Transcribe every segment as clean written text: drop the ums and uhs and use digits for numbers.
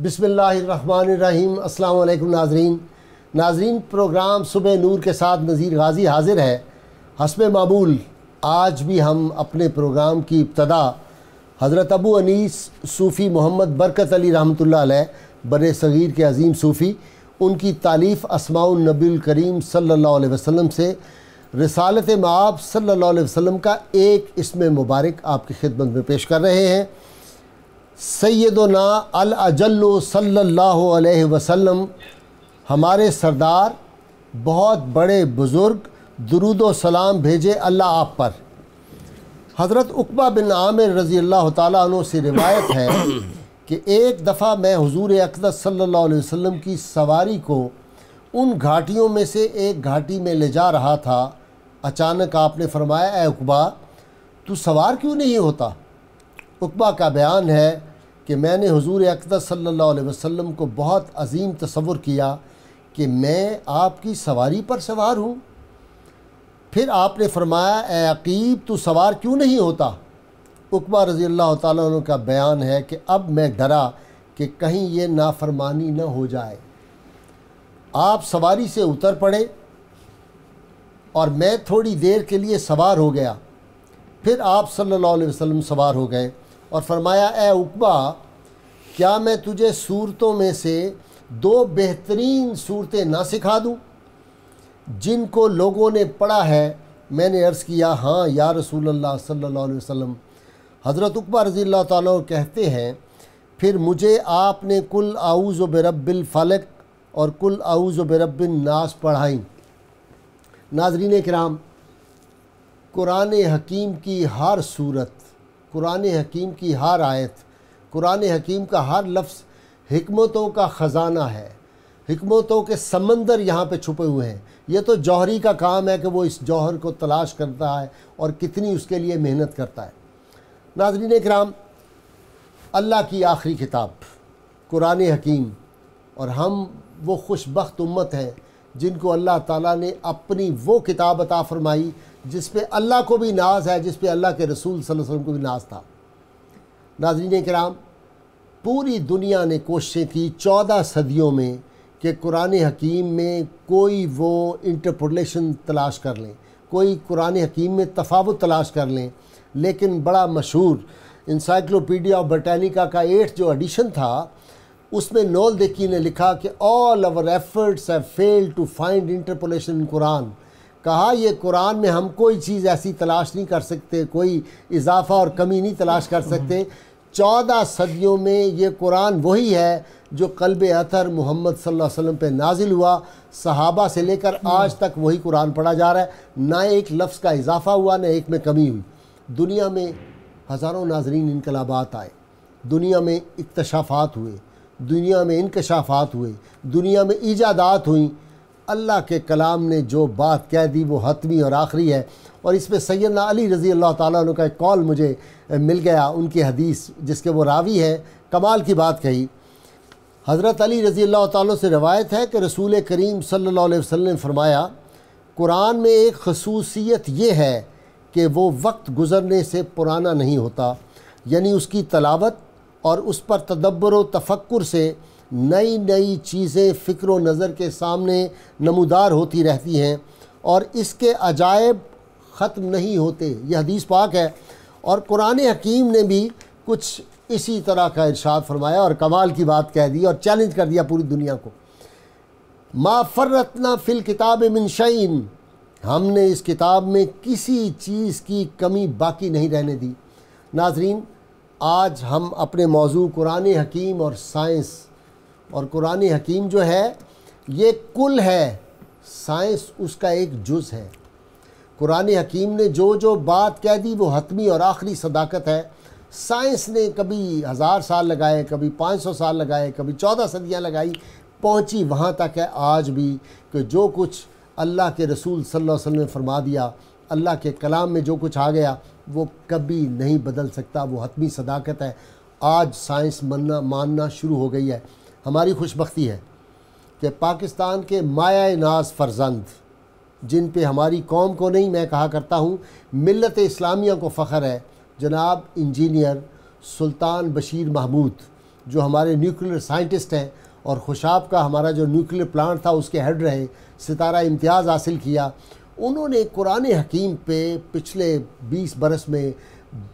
बिस्मिल्लाहिर्रहमानिर्रहीम। अस्सलाम वालेकुम नाज़रीन, प्रोग्राम सुबह नूर के साथ नज़ीर गाज़ी हाज़िर है। हस्ब मामूल आज भी हम अपने प्रोग्राम की इब्तदा हज़रत अबू अनीस सूफ़ी मोहम्मद बरकत अली रहमतुल्लाह अलैह बरे सग़ीर के अज़ीम सूफ़ी, उनकी तालीफ़ अस्माउन नबील करीम सल्लल्लाहु अलैहि वसल्लम से रिसालत मआब सल्लल्लाहु अलैहि वसल्लम का एक इसमें मुबारक आपकी खिदमत में पेश कर रहे हैं। सैयदना अल अजल्लु सल्लल्लाहु अलैहि वसल्लम, हमारे सरदार बहुत बड़े बुज़ुर्ग, दुरूद व सलाम भेजे अल्लाह आप पर। हज़रत उक़बा बिन आमिर रज़ी अल्लाह ताला अन्हु से रिवायत है कि एक दफ़ा मैं हुज़ूर अक़दस सल्लल्लाहु अलैहि वसल्लम की सवारी को उन घाटियों में से एक घाटी में ले जा रहा था। अचानक आपने फरमाया, ए उक़बा, तू सवार क्यों नहीं होता? उक़बा का बयान है कि मैंने हुज़ूर अक़दस सल्लल्लाहु अलैहि वसल्लम को बहुत अजीम तसव्वुर किया कि मैं आपकी सवारी पर सवार हूँ। फिर आपने फरमाया, ए अक़ीब, तू सवार क्यों नहीं होता? उक़बा रज़ी अल्लाह ताला अन्हु का बयान है कि अब मैं डरा कि कहीं ये नाफरमानी न हो जाए। आप सवारी से उतर पड़े और मैं थोड़ी देर के लिए सवार हो गया। फिर आप सल्लल्लाहु अलैहि वसल्लम सवार हो गए और फरमाया, ए उक़बा, क्या मैं तुझे सूरतों में से दो बेहतरीन सूरतें ना सिखा दूँ जिनको लोगों ने पढ़ा है? मैंने अर्ज़ किया, हाँ या रसूल अल्लाह सल्लल्लाहु अलैहि वसल्लम। हज़रत उक़बा रज़ी अल्लाह ताला अन्हु कहते हैं, फिर मुझे आपने कुल आऊज़ु बिरब्बिल फ़लक और कुल आऊज़ु बिरब्बिन नास पढ़ाई। नाज़रीन किराम, कुरान हकीम की हर सूरत, कुरान हकीम की हर आयत, कुरान हकीम का हर लफ्ज़ हिकमतों का ख़जाना है। हिकमतों के समंदर यहाँ पे छुपे हुए हैं। ये तो जौहरी का काम है कि वो इस जौहर को तलाश करता है और कितनी उसके लिए मेहनत करता है। नाज़रीन किराम, अल्लाह की आखिरी किताब कुरान हकीम, और हम वो खुशबख्त उम्मत हैं जिनको अल्लाह ताला ने अपनी वो किताब अता फ़रमाई जिस पे अल्लाह को भी नाज है, जिस पे अल्लाह के रसूल सल्लल्लाहु अलैहि वसल्लम को भी नाज था। नाज़रीन किराम, पूरी दुनिया ने कोशिशें की 14 सदियों में कि कुरान हकीम में कोई वो इंटरपोलेशन तलाश कर लें, कोई कुरान हकीम में तफावत तलाश कर लें, लेकिन बड़ा मशहूर इंसाइक्लोपीडिया ऑफ ब्रिटानिका का 8th जो एडिशन था, उसमें नोल देखी ने लिखा कि all our efforts have failed to find interpolation in Quran. कहा, ये कुरान में हम कोई चीज़ ऐसी तलाश नहीं कर सकते, कोई इजाफ़ा और कमी नहीं तलाश कर सकते। 14 सदियों में ये कुरान वही है जो क़ल्ब अतर मोहम्मद सल्लल्लाहु अलैहि वसल्लम पे नाजिल हुआ। सहाबा से लेकर आज तक वही कुरान पढ़ा जा रहा है। ना एक लफ्ज़ का इजाफ़ा हुआ, ना एक में कमी हुई। दुनिया में हज़ारों नाज़रीन इनकलाबात आए, दुनिया में इक्तशाफ़ात हुए, दुनिया में इनकशाफ़ात हुए, दुनिया में ईजादात हुई। अल्लाह के कलाम ने जो बात कह दी वो हतमी और आखिरी है। और इसमें सैयदना अली रज़ी अल्लाह ताला अन्हु का एक कॉल मुझे मिल गया, उनकी हदीस जिसके वो रावी हैं, कमाल की बात कही। हज़रत अली रज़ी अल्लाह ताला से रवायत है कि रसूल करीम सल्लल्लाहु अलैहि वसल्लम ने फरमाया, कुरान में एक खसूसियत ये है कि वो वक्त गुज़रने से पुराना नहीं होता, यानी उसकी तलावत और उस पर तदब्बर व तफक्कुर से नई नई चीज़ें फ़िक्र व नज़र के सामने नमूदार होती रहती हैं और इसके अजायब ख़त्म नहीं होते। यह हदीस पाक है। और कुरान हकीम ने भी कुछ इसी तरह का इरशाद फरमाया और कमाल की बात कह दी और चैलेंज कर दिया पूरी दुनिया को। मा फ़र्रतना फ़िल किताब मिन शैइन, हमने इस किताब में किसी चीज़ की कमी बाकी नहीं रहने दी। नाज़रीन, आज हम अपने मौजू कुरान हकीम और साइंस, और कुरान हकीम जो है ये कुल है, साइंस उसका एक जुज़ है। कुरान हकीम ने जो जो बात कह दी वो हतमी और आखिरी सदाकत है। साइंस ने कभी 1000 साल लगाए, कभी 500 साल लगाए, कभी 14 सदियाँ लगाई, पहुँची वहाँ तक है आज भी कि जो कुछ अल्लाह के रसूल सल्लल्लाहु अलैहि वसल्लम ने फरमा दिया, अल्लाह के कलाम में जो कुछ आ गया वो कभी नहीं बदल सकता। वो हतमी सदाकत है। आज साइंस मानना शुरू हो गई है। हमारी खुशबख्ती है कि पाकिस्तान के माया नाज फ़र्जंद, जिन पे हमारी कौम को नहीं, मैं कहा करता हूँ मिल्लत इस्लामिया को फ़ख्र है, जनाब इंजीनियर सुल्तान बशीर महमूद, जो हमारे न्यूक्लियर साइंटिस्ट हैं, और खुशाब का हमारा जो न्यूक्लियर प्लांट था उसके हेड रहे, सितारा इम्तियाज़ हासिल किया, उन्होंने कुरान हकीम पे पिछले 20 बरस में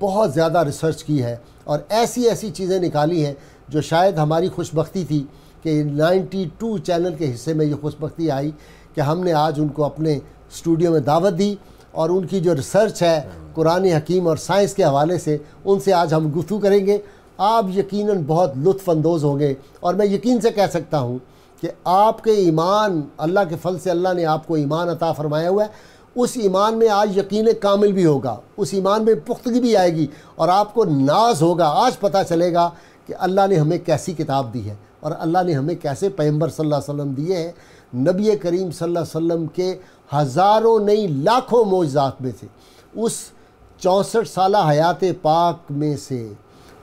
बहुत ज़्यादा रिसर्च की है और ऐसी ऐसी चीज़ें निकाली हैं जो शायद हमारी खुशबख्ती थी कि 92 चैनल के हिस्से में ये खुशबख्ती आई कि हमने आज उनको अपने स्टूडियो में दावत दी और उनकी जो रिसर्च है कुरान हकीम और साइंस के हवाले से, उनसे आज हम गुफ्तगू करेंगे। आप यकीनन बहुत लुत्फ़ अंदोज़ होंगे और मैं यकीन से कह सकता हूँ कि आपके ईमान, अल्लाह के फल से अल्लाह ने आपको ईमान अता फ़रमाया हुआ है, उस ईमान में आज यकीन कामिल भी होगा, उस ईमान में पुख्तगी भी आएगी और आपको नाज होगा। आज पता चलेगा कि अल्लाह ने हमें कैसी किताब दी है और अल्लाह ने हमें कैसे पैगंबर सल्लल्लाहु अलैहि वसल्लम दिए हैं। नबी करीम सल्लल्लाहु अलैहि वसल्लम के हज़ारों नहीं लाखों मौजज़ात में से, उस 64 साला हयात पाक में से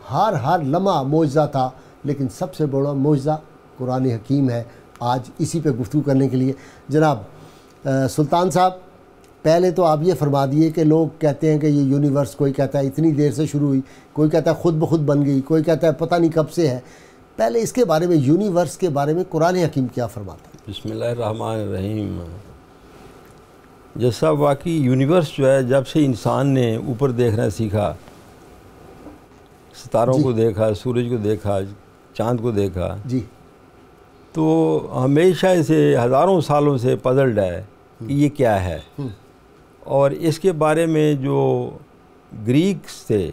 हर लम्हा मौजज़ा था, लेकिन सबसे बड़ा मौजज़ा कुरान हकीम है। आज इसी पे गुफ्तगू करने के लिए जनाब सुल्तान साहब, पहले तो आप ये फरमा दिए कि लोग कहते हैं कि ये यूनिवर्स, कोई कहता है इतनी देर से शुरू हुई, कोई कहता है ख़ुद ब खुद बन गई, कोई कहता है पता नहीं कब से है। पहले इसके बारे में, यूनिवर्स के बारे में कुरान हकीम क्या फरमाता है? बिस्मिल्लाहिर्रहमानिर्रहीम। जैसा वाकई यूनिवर्स जो है, जब से इंसान ने ऊपर देखना सीखा, सितारों को देखा, सूरज को देखा, चाँद को देखा जी, तो हमेशा इसे हज़ारों सालों से पज़ल्ड है कि ये क्या है। और इसके बारे में जो ग्रीक्स थे,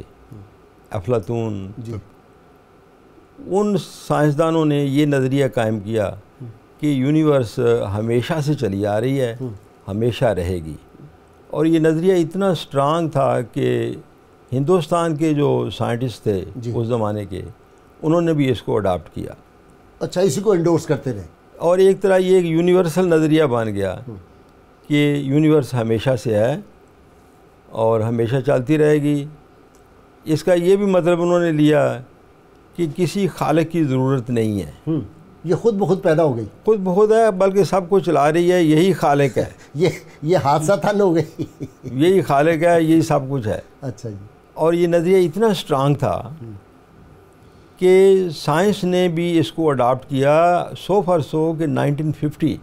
अफलातून, उन साइंसदानों ने ये नज़रिया कायम किया कि यूनिवर्स हमेशा से चली आ रही है, हमेशा रहेगी। और ये नज़रिया इतना स्ट्रांग था कि हिंदुस्तान के जो साइंटिस्ट थे उस ज़माने के, उन्होंने भी इसको अडॉप्ट किया। अच्छा, इसी को इंडोर्स करते रहे और एक तरह ये एक यूनिवर्सल नज़रिया बन गया कि यूनिवर्स हमेशा से है और हमेशा चलती रहेगी। इसका ये भी मतलब उन्होंने लिया कि किसी खालिक की ज़रूरत नहीं है, ये खुद ब खुद पैदा हो गई, खुद ब खुद है, बल्कि सब कुछ चला रही है, यही खालिक है। ये हादसा था हो गई यही खालिक है, यही सब कुछ है। अच्छा जी। और ये नज़रिया इतना स्ट्रांग था कि साइंस ने भी इसको अडॉप्ट किया। सो फॉर सो कि 1950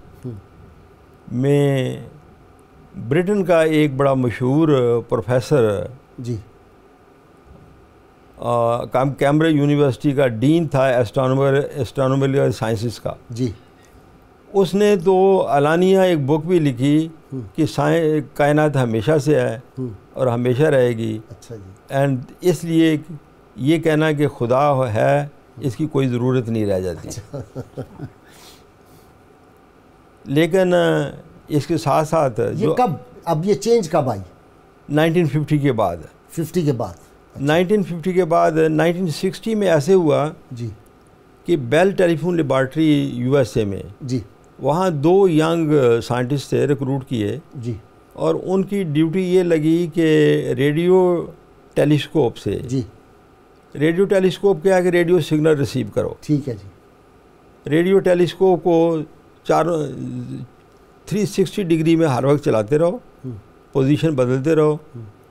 में ब्रिटेन का एक बड़ा मशहूर प्रोफेसर जी, कैम्ब्रिज यूनिवर्सिटी का डीन था एस्ट्रोनॉमिकल साइंसेस का जी, उसने तो अलानिया एक बुक भी लिखी कि कायनात हमेशा से है और हमेशा रहेगी। अच्छा जी। एंड इसलिए ये कहना कि खुदा है, इसकी कोई ज़रूरत नहीं रह जाती। लेकिन इसके साथ साथ ये कब, अब ये चेंज कब आई? 1950 के बाद। 50 के बाद? 1950 के बाद 1960 में ऐसे हुआ जी कि बेल टेलीफोन लेबॉर्ट्री यूएसए में जी, वहाँ 2 यंग साइंटिस्ट थे, रिक्रूट किए जी, और उनकी ड्यूटी ये लगी कि रेडियो टेलीस्कोप से जी, रेडियो टेलीस्कोप क्या है कि रेडियो सिग्नल रिसीव करो। ठीक है जी। रेडियो टेलीस्कोप को 360 डिग्री में हर वक्त चलाते रहो, पोजीशन बदलते रहो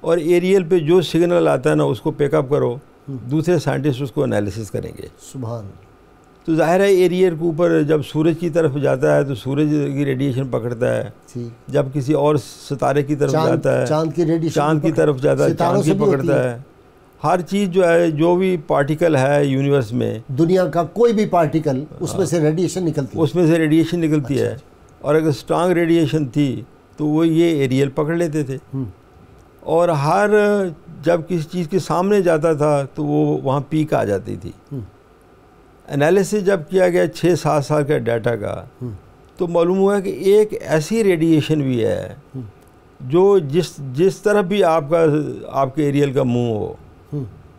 और एरियल पे जो सिग्नल आता है ना उसको पिकअप करो, दूसरे साइंटिस्ट उसको एनालिसिस करेंगे। सुभान। तो जाहिर है एरियल के ऊपर जब सूरज की तरफ जाता है तो सूरज की रेडिएशन पकड़ता है, जब किसी और सितारे की तरफ जाता है चांद की तरफ जाता है, चांद की पकड़ता है। हर चीज़ जो है, जो भी पार्टिकल है यूनिवर्स में, दुनिया का कोई भी पार्टिकल, उसमें से रेडिएशन निकलती है, उसमें से रेडिएशन निकलती है। और अगर स्ट्रांग रेडिएशन थी तो वो ये एरियल पकड़ लेते थे और हर जब किसी चीज़ के सामने जाता था तो वो वहाँ पीक आ जाती थी। एनालिसिस जब किया गया 6-7 साल का डाटा का, तो मालूम हुआ कि एक ऐसी रेडिएशन भी है जो जिस तरफ भी आपके एरियल का मुंह हो,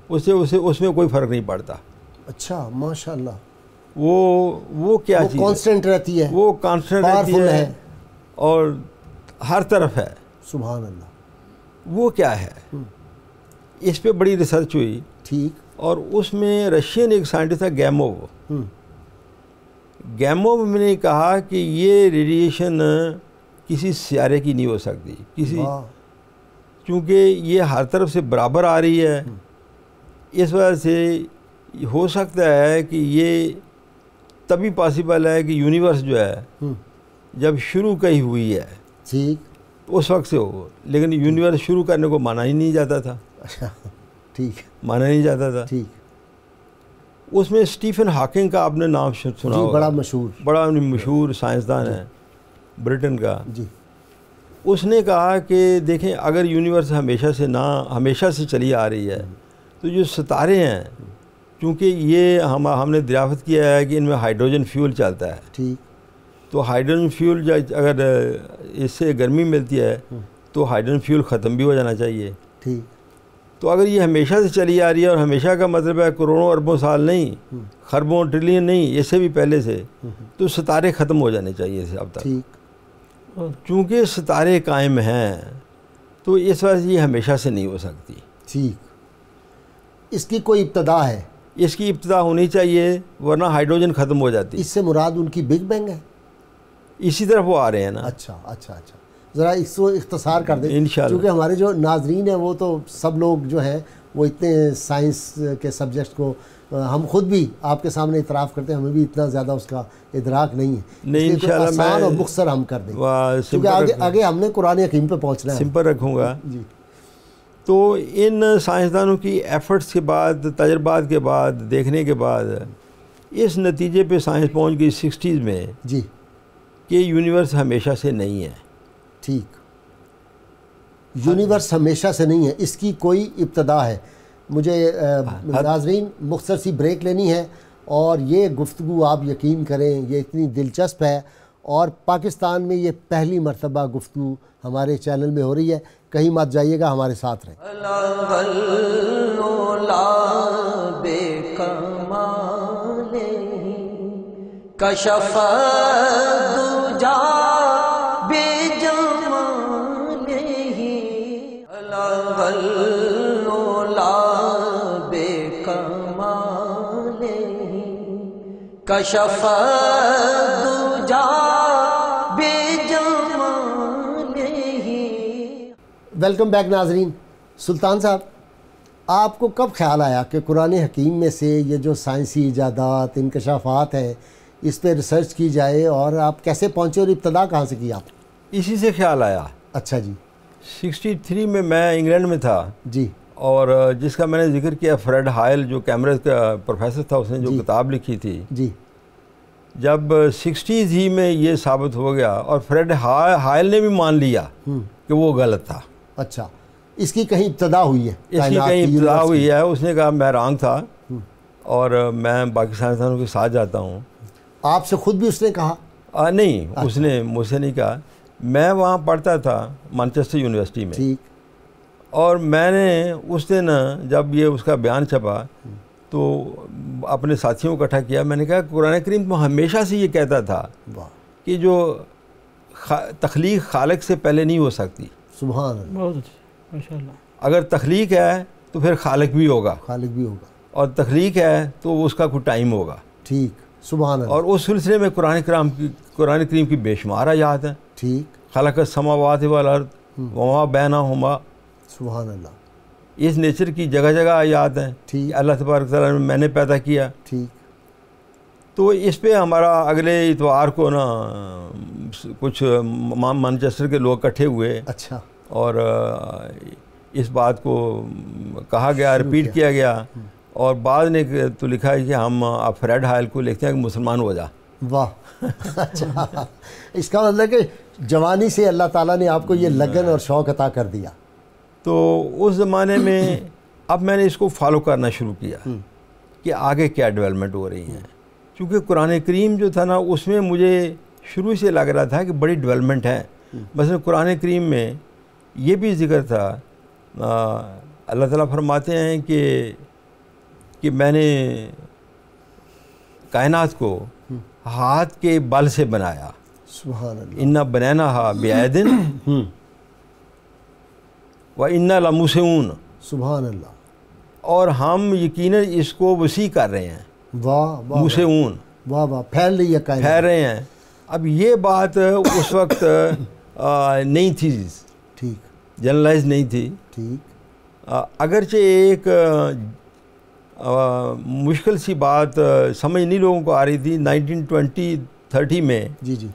उसमें कोई फ़र्क नहीं पड़ता। अच्छा, माशाल्लाह। वो क्या चीज़ कांस्टेंट रहती है, वो कांस्टेंट रहती है और हर तरफ है। सुभान अल्लाह। वो क्या है? इस पे बड़ी रिसर्च हुई। ठीक। और उसमें रशियन एक साइंटिस्ट था गैमोव। गैमोव ने कहा कि ये रेडिएशन किसी सियारे की नहीं हो सकती, क्योंकि ये हर तरफ से बराबर आ रही है। इस वजह से हो सकता है कि ये तभी पॉसिबल है कि यूनिवर्स जो है जब शुरू कहीं हुई है ठीक, उस वक्त से हो, लेकिन यूनिवर्स शुरू करने को माना ही नहीं जाता था। अच्छा ठीक, माना नहीं जाता था। ठीक, उसमें स्टीफन हॉकिंग का आपने नाम सुना जी, होगा, बड़ा मशहूर साइंसदान है ब्रिटेन का जी। उसने कहा कि देखें, अगर यूनिवर्स हमेशा से चली आ रही है तो जो सितारे हैं, क्योंकि ये हमने दरियाफ्त किया है कि इनमें हाइड्रोजन फ्यूल चलता है, ठीक, तो हाइड्रोजन फ्यूल अगर इससे गर्मी मिलती है तो हाइड्रोजन फ्यूल ख़त्म भी हो जाना चाहिए। ठीक, तो अगर ये हमेशा से चली आ रही है, और हमेशा का मतलब है करोड़ों अरबों साल नहीं, खरबों ट्रिलियन नहीं, इससे भी पहले से, तो सितारे ख़त्म हो जाने चाहिए थे अब तक। ठीक, चूँकि सितारे कायम हैं तो इस वजह से ये हमेशा से नहीं हो सकती। ठीक, इसकी कोई इब्तदा है? इसकी इब्तदा होनी चाहिए, वरना हाइड्रोजन ख़त्म हो जाती। इससे मुराद उनकी बिग बैंग है? इसी तरफ वो आ रहे हैं ना। अच्छा अच्छा अच्छा, ज़रा इसको इख्तसार कर दें, इंशाल्लाह, क्योंकि हमारे जो नाजरीन हैं वो तो सब लोग जो हैं वो इतने साइंस के सब्जेक्ट को, हम खुद भी आपके सामने इतराफ़ करते हैं, हमें भी इतना ज़्यादा उसका इदराक नहीं है। नहीं, इंशाल्लाह आसान और मुख्तसर हम कर दें, क्योंकि आगे हमने कुरान हकीम पे पहुँचना है। सिंपल रखूँगा जी। तो इन साइंसदानों की एफ़र्ट्स के बाद, तजर्बात के बाद, देखने के बाद इस नतीजे पे साइंस पहुंच गई 60s में जी कि यूनिवर्स हमेशा से नहीं है। ठीक, यूनिवर्स हमेशा से नहीं है, इसकी कोई इब्तदा है। मुझे नाज़रीन मुख्तसर सी ब्रेक लेनी है, और ये गुफ्तगू आप यकीन करें ये इतनी दिलचस्प है, और पाकिस्तान में ये पहली मरतबा गुफ्तगू हमारे चैनल में हो रही है। कहीं मत जाइएगा, हमारे साथ रहें। वेलकम बैक नाजरीन। सुल्तान साहब, आपको कब ख्याल आया कि कुरान हकीम में से ये जो साइंसी इजादात, इंकशाफात हैं, इस पर रिसर्च की जाए, और आप कैसे पहुँचे और इब्तदा कहाँ से की आप? इसी से ख्याल आया। अच्छा जी। 63 में मैं इंग्लैंड में था जी, और जिसका मैंने जिक्र किया, फ्रेड हायल जो कैमरे का प्रोफेसर था, उसने जो किताब लिखी थी जी, जब 60s ही में ये साबित हो गया, और फ्रेड हायल ने भी मान लिया कि वो गलत था। अच्छा, इसकी कहीं इब्तदा हुई है? इसकी कहीं इब्तदा हुई है। उसने कहा मैं रॉन्ग था और मैं बाकी साइंसदानों के साथ जाता हूँ। आपसे खुद भी उसने कहा? नहीं, अच्छा। उसने मुझसे नहीं कहा। मैं वहाँ पढ़ता था मैनचेस्टर यूनिवर्सिटी में, ठीक, और मैंने उस दिन जब ये उसका बयान छपा तो अपने साथियों को इकट्ठा किया। मैंने कहा कुरान करीम तो हमेशा से ये कहता था कि जो तख्लीक खालिक से पहले नहीं हो सकती। सुभान अल्लाह, बहुत अच्छा, माशाअल्लाह। अगर तख्लीक है तो फिर खालिक भी होगा, और तख्लीक है तो उसका कुछ टाइम होगा। ठीक, सुभान अल्लाह। और उस सिलसिले में कुरान करीम की बेशुमार आयात हैं। ठीक, खलक़ समावात वल अर्द वमा बैनहुमा, सुभान अल्लाह। इस नेचर की जगह जगह आयात हैं। ठीक, अल्लाह तबारक व तआला ने मैंने पैदा किया। ठीक, तो इस पे हमारा अगले इतवार को ना कुछ मैनचेस्टर के लोग इकट्ठे हुए। अच्छा। और इस बात को कहा गया, रिपीट किया गया, और बाद ने तो लिखा है कि हम अब फ्रेड हायल को लिखते हैं कि मुसलमान हो जा। वाह अच्छा, इसका मतलब कि जवानी से अल्लाह ताला ने आपको ये लगन और शौक़ अता कर दिया। तो उस ज़माने में अब मैंने इसको फॉलो करना शुरू किया कि आगे क्या डेवलपमेंट हो रही हैं, क्योंकि कुरान करीम जो था ना उसमें मुझे शुरू से लग रहा था कि बड़ी डेवलपमेंट है। मसलन कुरान करीम में ये भी जिक्र था, अल्लाह ताला फरमाते हैं कि मैंने कायनात को हाथ के बल से बनाया। सुभान अल्लाह। इन्ना बनैना हा बेअदिन व इन्ना लमुसून, सुभान अल्लाह। और हम यकीनन इसको वसी कर रहे हैं। वाह वाह, मुसून, वाह वाह, फैल रही है कायनात, फैल रहे हैं। अब ये बात उस वक्त नहीं थी, ठीक, जनरलाइज नहीं थी। ठीक, अगरचे एक मुश्किल सी बात समझ नहीं लोगों को आ रही थी। 1920-30 में जी जी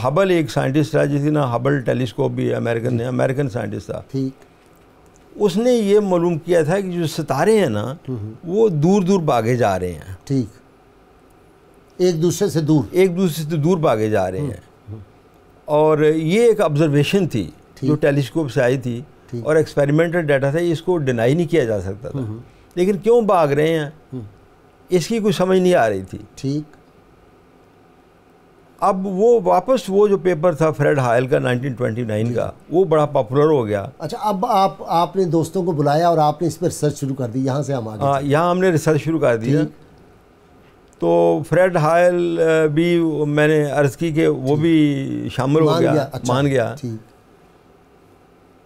हबल एक साइंटिस्ट था जिसके ना हबल टेलीस्कोप भी अमेरिकन साइंटिस्ट था। ठीक। उसने ये मालूम किया था कि जो सितारे हैं ना वो दूर दूर भागे जा रहे हैं। ठीक। एक दूसरे से दूर भागे जा रहे हैं। और ये एक ऑब्जर्वेशन थी जो टेलीस्कोप से आई थी और एक्सपेरिमेंटल डाटा था, इसको डिनाई नहीं किया जा सकता था। लेकिन क्यों भाग रहे हैं इसकी कोई समझ नहीं आ रही थी। ठीक। अब वो वापस वो जो पेपर था फ्रेड हायल का 1929 का, वो बड़ा पॉपुलर हो गया। अच्छा, अब आपने दोस्तों को बुलाया और आपने इस पर रिसर्च शुरू कर दी। यहाँ से हम आगे। हाँ, यहाँ हमने रिसर्च शुरू कर दिया। तो फ्रेड हायल भी मैंने अर्ज़ की कि वो भी शामिल हो गया। अच्छा, मान गया।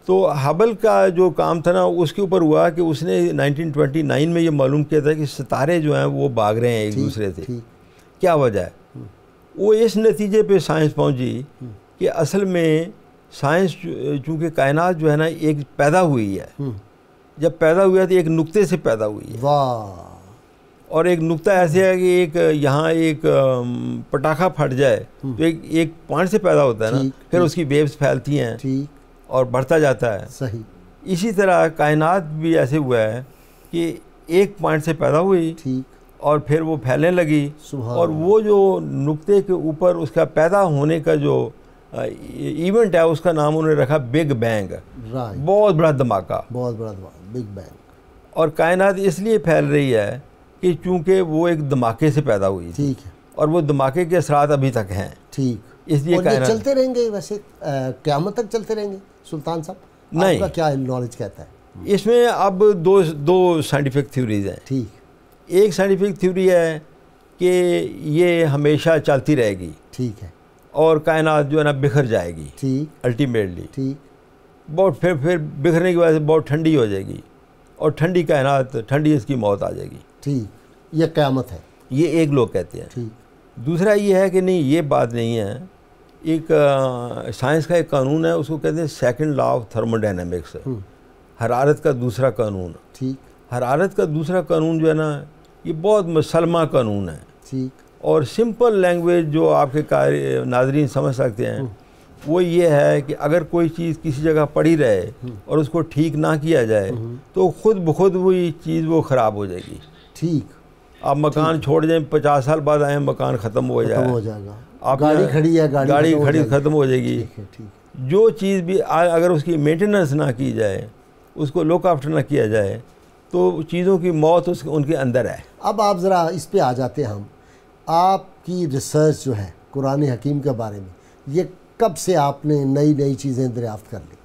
तो हबल का जो काम था ना उसके ऊपर हुआ कि उसने 1929 में ये मालूम किया था कि सितारे जो हैं वो भाग रहे हैं एक दूसरे से। क्या वजह है? वो इस नतीजे पे साइंस पहुंची कि असल में साइंस चूँकि कायनात जो है ना एक पैदा हुई है, जब पैदा हुआ तो एक नुक्ते से पैदा हुई है। वाह। और एक नुक्ता ऐसे है कि एक यहाँ एक पटाखा फट जाए तो एक पॉइंट से पैदा होता है ना, फिर उसकी वेव्स फैलती हैं और बढ़ता जाता है। सही। इसी तरह कायनात भी ऐसे हुआ है कि एक पॉइंट से पैदा हुई और फिर वो फैलने लगी और वो जो नुक्ते के ऊपर उसका पैदा होने का जो इवेंट है उसका नाम उन्होंने रखा बिग बैंग। बहुत बड़ा धमाका, बिग बैंग। और कायनात इसलिए फैल रही है कि चूंकि वो एक धमाके से पैदा हुई थी और वो धमाके के असरात अभी तक हैं। ठीक। इसलिए कायनात चलते रहेंगे वैसे क़यामत तक चलते रहेंगे सुल्तान साहब? नहीं, आपका क्या नॉलेज कहता है? इसमें अब दो साइंटिफिक थ्योरीज हैं। ठीक। एक साइंटिफिक थ्योरी है कि ये हमेशा चलती रहेगी। ठीक है। और कायनात जो है ना बिखर जाएगी। ठीक। अल्टीमेटली। ठीक। बहुत फिर बिखरने की वजह से बहुत ठंडी हो जाएगी और ठंडी कायनात, ठंडी इसकी मौत आ जाएगी। ठीक। ये क़यामत है, ये एक लोग कहते हैं। ठीक। दूसरा ये है कि नहीं, ये बात नहीं है। एक साइंस का एक कानून है, उसको कहते हैं सेकंड लॉ ऑफ थर्मोडायनेमिक्स, हरारत का दूसरा कानून। ठीक। हरारत का दूसरा कानून जो है ना ये बहुत मुसलमा कानून है। ठीक। और सिंपल लैंग्वेज जो आपके नाज़रीन समझ सकते हैं वो ये है कि अगर कोई चीज़ किसी जगह पड़ी रहे और उसको ठीक ना किया जाए तो खुद ब खुद वही चीज़ वो ख़राब हो जाएगी। ठीक। आप मकान छोड़ जाएं, 50 साल बाद आए मकान ख़त्म हो जाएगा। आप गाड़ी खड़ी है, गाड़ी खड़ी ख़त्म हो जाएगी। ठीक। जो चीज़ भी अगर उसकी मेंटेनेंस ना की जाए, उसको लुक आफ्टर ना किया जाए तो चीज़ों की मौत उनके अंदर है। अब आप ज़रा इस पे आ जाते हैं हम। आपकी रिसर्च जो है कुरान हकीम के बारे में, ये कब से आपने नई नई चीज़ें दरियाफ्त कर ली?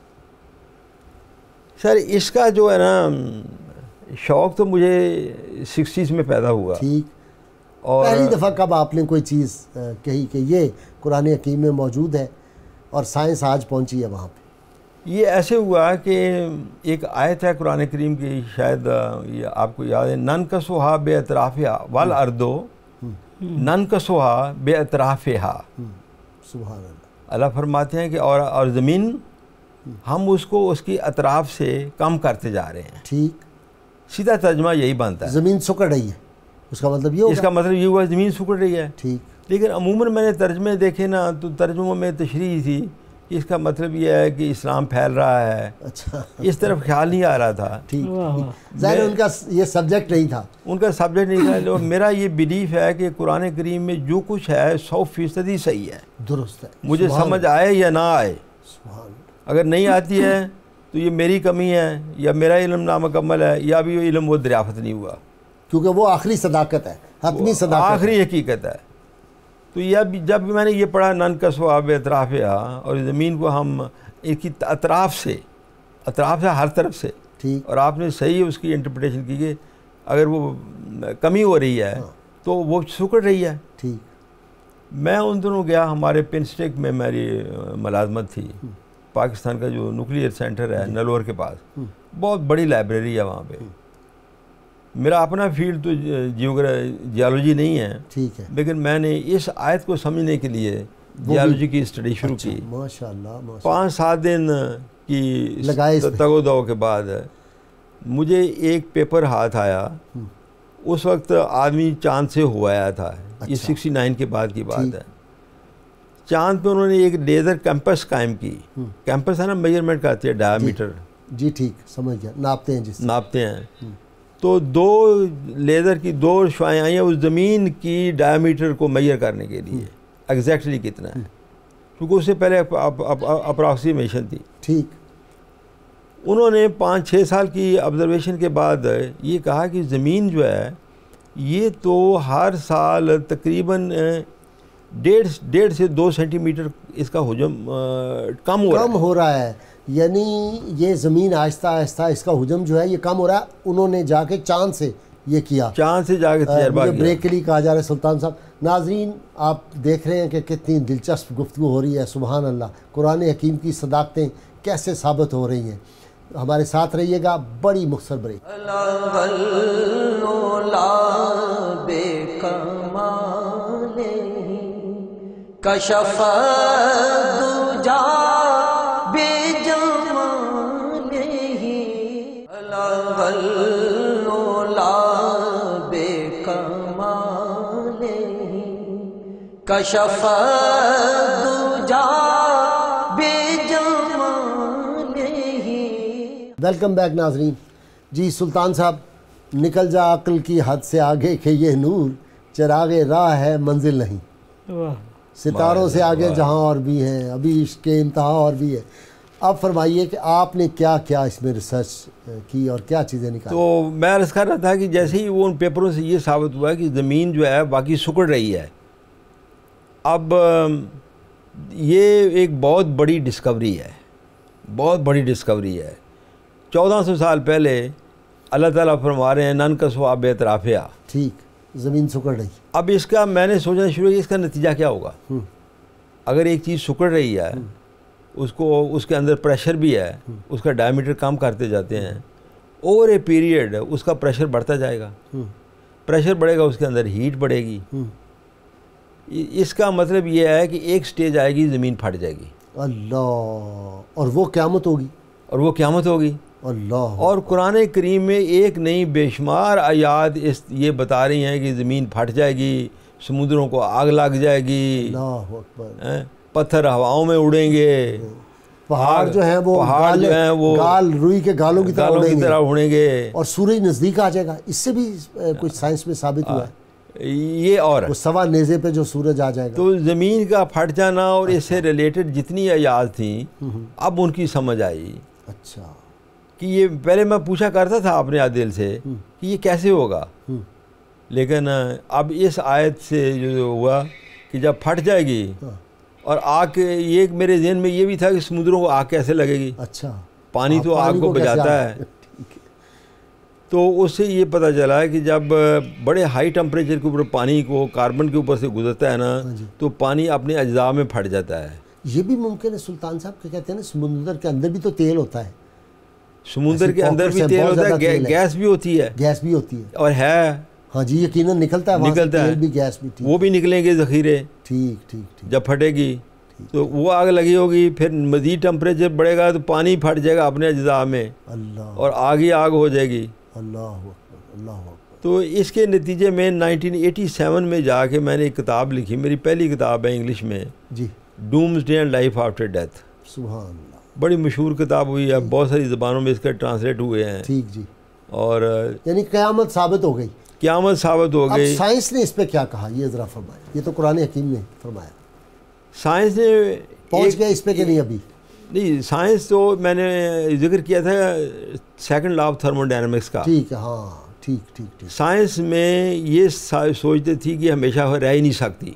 सर इसका जो है ना शौक़ तो मुझे 60s में पैदा हुआ। ठीक। और पहली दफ़ा कब आपने कोई चीज़ कही कि ये कुरान हकीम में मौजूद है और साइंस आज पहुंची है वहाँ पे? ये ऐसे हुआ कि एक आयत है कुरान करीम की, शायद ये आपको याद है, नन कसोहा बे अतराफ़िहा वल अर्दो नन कसोहा बे अतराफ़िहा। सुभान अल्लाह। अल्लाह फरमाते हैं कि और ज़मीन हम उसको उसकी अतराफ़ से कम करते जा रहे हैं। ठीक। सीधा तर्जमा यही बनता है, ज़मीन सुकड़ रही है, उसका मतलब ये होगा? इसका मतलब ये हुआ ज़मीन सुकड़ रही है। ठीक। लेकिन अमूमन मैंने तर्जमे देखे ना तो तर्जुमों में तशरीह थी कि इसका मतलब यह है कि इस्लाम फैल रहा है। अच्छा। इस तरफ ख्याल नहीं आ रहा था। ठीक। ज़ाहिर उनका ये सब्जेक्ट नहीं था, उनका सब्जेक्ट नहीं था। और मेरा ये बिलीफ है कि कुरान करीम में जो कुछ है 100% सही है, दुरुस्त है। मुझे समझ आए या ना आए। अगर नहीं आती है तो ये मेरी कमी है या मेरा इल्म नामुकम्मल है या भी वो इल्म वो दरियाफ़त नहीं हुआ, क्योंकि वो आखिरी सदाकत है, अपनी सदाकत, आखिरी हकीकत है। तो यह जब भी मैंने ये पढ़ा नन कसवाब अतराफ़िहा और ज़मीन को हम इसकी अतराफ़ से हर तरफ से। ठीक। और आपने सही उसकी इंटरप्रिटेशन की कि अगर वो कमी हो रही है तो वो सुकड़ रही है। ठीक। मैं उन दिनों गया, हमारे पिनस्टिक में मेरी मुलाजमत थी, पाकिस्तान का जो न्यूक्लियर सेंटर है नलोर के पास, बहुत बड़ी लाइब्रेरी है वहाँ पे। मेरा अपना फील्ड तो जियोलॉजी नहीं है। ठीक है। लेकिन मैंने इस आयत को समझने के लिए जियोलॉजी की स्टडी शुरू की। माशाअल्लाह। 5-7 दिन की तगोदो के बाद मुझे एक पेपर हाथ आया उस वक्त आदमी चांद से हुआ आया था। ये अच्छा। 69 के बाद की बात ठीक। है। चांद पे उन्होंने एक लेज़र कैंपस कायम की। कैंपस है ना, मेजरमेंट करती है, डायमीटर जी ठीक, समझ गया, नापते हैं जिससे। नापते हैं। तो 2 लेज़र की 2 शुआएं आई हैं उस ज़मीन की डायमीटर को मेजर करने के लिए, एग्जैक्टली कितना है, क्योंकि उससे पहले अप्रॉक्सीमेशन थी। ठीक। उन्होंने 5-6 साल की ऑब्जर्वेशन के बाद ये कहा कि ज़मीन जो है ये तो हर साल तकरीबन 1.5 से 2 सेंटीमीटर इसका हुजम कम हो रहा है। यानी ये ज़मीन आहिस्ता आहिस्ता इसका हुजम जो है ये कम हो रहा है। उन्होंने जाके चांद से ये किया, चांद से जाके तजर्बा किया। ब्रेक के लिए कहा जा रहा है सुल्तान साहब। नाजरीन, आप देख रहे हैं कि कितनी दिलचस्प गुफ्तगू हो रही है। सुबहान अल्लाह, कुरान हकीम की सदाकतें कैसे साबित हो रही हैं। हमारे साथ रहिएगा, बड़ी मुख्तसर ब्रेक। वेलकम बैक नाजरीन। जी सुल्तान साहब, निकल जा अक्ल की हद से आगे के ये नूर, चिरागे राह है मंजिल नहीं। वाह। सितारों से आगे जहाँ और भी हैं, अभी इश्क के इंतहा और भी है। अब फरमाइए कि आपने क्या क्या इसमें रिसर्च की और क्या चीज़ें निकाली। तो मैं अर्ज़ कर रहा था कि जैसे ही वो उन पेपरों से ये साबित हुआ कि ज़मीन जो है बाकी सुकड़ रही है। अब ये एक बहुत बड़ी डिस्कवरी है, बहुत बड़ी डिस्कवरी है। 1400 साल पहले अल्लाह ताला फरमा रहे हैं नन कसवा बेतराफिया। ठीक, ज़मीन सुकड़ रही। अब इसका मैंने सोचना शुरू किया, इसका नतीजा क्या होगा। अगर एक चीज़ सुकड़ रही है, उसको उसके अंदर प्रेशर भी है, उसका डायमीटर कम करते जाते हैं, ओवर ए पीरियड उसका प्रेशर बढ़ता जाएगा। प्रेशर बढ़ेगा, उसके अंदर हीट बढ़ेगी। इसका मतलब ये है कि एक स्टेज आएगी, ज़मीन फट जाएगी। अल्लाह। और वो क़यामत होगी। और वो क़यामत होगी। अल्लाह। और कुरान करीम में एक नई बेशुमार आयात ये बता रही हैं कि ज़मीन फट जाएगी, समुद्रों को आग लग जाएगी, अल्लाह अकबर, पत्थर हवाओं में उड़ेंगे, पहाड़ जो है वो गाल रुई के गालों की तरह उड़ेंगे, और सूरज नज़दीक आ जाएगा। इससे भी कुछ साइंस में साबित हुआ है ये। और वो सवा नेज़े पे जो सूरज आ जाएगा। तो ज़मीन का फट जाना और इससे रिलेटेड जितनी आयात थी, अब उनकी समझ आई। अच्छा। कि ये पहले मैं पूछा करता था अपने आदिल से कि ये कैसे होगा, लेकिन अब इस आयत से जो हुआ कि जब फट जाएगी और आग, ये मेरे ज़हन में ये भी था कि समुद्रों को आग कैसे लगेगी। अच्छा। पानी तो आग को बुझाता है। तो उससे ये पता चला है कि जब बड़े हाई टेम्परेचर के ऊपर पानी को कार्बन के ऊपर से गुजरता है ना, तो पानी अपने अज्जा में फट जाता है। ये भी मुमकिन है सुल्तान साहब, क्या कहते हैं ना, समुद्र के अंदर भी तो तेल होता है। समुद्र के अंदर भी तेल होता है, गैस भी होती है। गैस भी होती है और है। हाँ जी, यकीनन निकलता है, निकलता है भी, गैस भी। वो भी निकलेंगे ज़ख़ीरे। ठीक ठीक ठीक। जब फटेगी तो वो आग लगी होगी, फिर मज़ीद टेम्परेचर बढ़ेगा तो पानी फट जाएगा अपने अज्जा में। अल्लाह। और आग ही आग हो जाएगी। अल्लाह अकबर, अल्लाह अकबर। तो इसके नतीजे में 1987 में जाके मैंने एक किताब लिखी, मेरी पहली किताब है इंग्लिश में जी, doomsday and life after death. सुभान अल्लाह। बड़ी मशहूर किताब हुई है, बहुत सारी ज़बानों में इसके ट्रांसलेट हुए हैं। ठीक जी। और यानी क़यामत साबित हो गई। क़यामत साबित हो गई। साइंस ने इस पे क्या कहा, ये ज़रा फरमाया। ये तो कुरान हकीम ने फरमाया। साइंस ने पहुँच गया इस पे कि नहीं अभी? नहीं, साइंस तो मैंने जिक्र किया था सेकंड लॉ ऑफ थर्मोडायनामिक्स का। ठीक है, हाँ ठीक ठीक ठीक। साइंस में ये सोचते थी कि हमेशा रह ही नहीं सकती,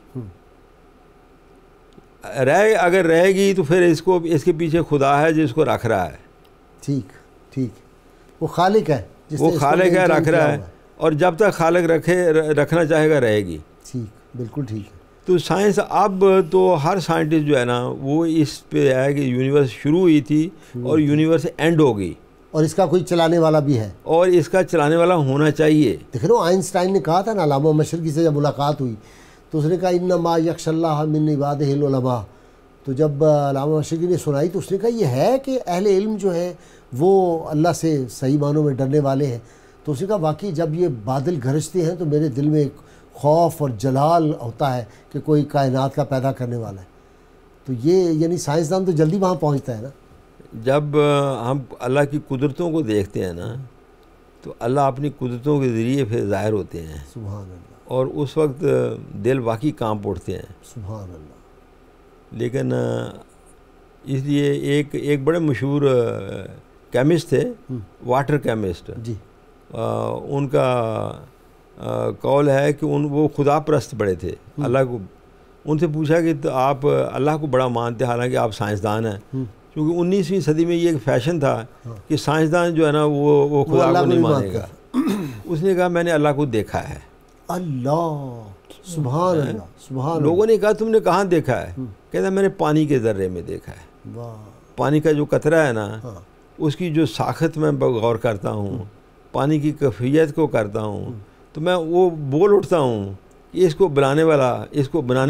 अगर रहेगी तो फिर इसके पीछे खुदा है जो इसको रख रहा है। ठीक ठीक। वो खालिक है, वो खालिक है, रख रहा है, और जब तक खालिक रखना चाहेगा रहेगी। ठीक, बिल्कुल ठीक है। तो साइंस अब तो हर साइंटिस्ट जो है ना वो इस पे है कि यूनिवर्स शुरू हुई थी और यूनिवर्स एंड होगी, और इसका कोई चलाने वाला भी है, और इसका चलाने वाला होना चाहिए। देख लो, आइंस्टाइन ने कहा था ना, अल्लामा मशरकी से जब मुलाकात हुई तो उसने कहा इन्नमा यख्शल्लाह मिन इबादिहिल उलमा। तो जब अल्लामा मशरकी ने सुनाई तो उसने कहा ये है कि अहले इल्म जो है वो अल्लाह से सही मानों में डरने वाले हैं। तो उसने कहा वाकई जब ये बादल गरजते हैं तो मेरे दिल में एक खौफ और जलाल होता है कि कोई कायनात का पैदा करने वाला है। तो ये यानी साइंसदान तो जल्दी वहाँ पहुँचता है ना। जब हम अल्लाह की कुदरतों को देखते हैं ना तो अल्लाह अपनी कुदरतों के ज़रिए फिर ज़ाहिर होते हैं। सुभान अल्लाह। और उस वक्त दिल वाकई कांप उठते हैं। सुभान अल्लाह। लेकिन इसलिए एक बड़े मशहूर केमिस्ट थे, वाटर केमिस्ट जी, उनका कौल है कि वो खुदा परस्त बड़े थे अल्लाह को। उनसे पूछा कि तो आप अल्लाह को बड़ा मानते, हालांकि आप साइंसदान हैं, क्योंकि 19वीं सदी में ये एक फैशन था कि साइंसदान जो है ना वो खुदा को नहीं मानेगा। उसने कहा मैंने अल्लाह को देखा है। अल्लाह, सुभान अल्लाह, सुभान। लोगों ने कहा तुमने कहाँ देखा है? कहता मैंने पानी के ज़र्रे में देखा है। वाह। पानी का जो कतरा है ना उसकी जो साखत में गौर करता हूँ, पानी की कैफियत को करता हूँ, तो मैं वो बोल उठता हूँ कि इसको बनाने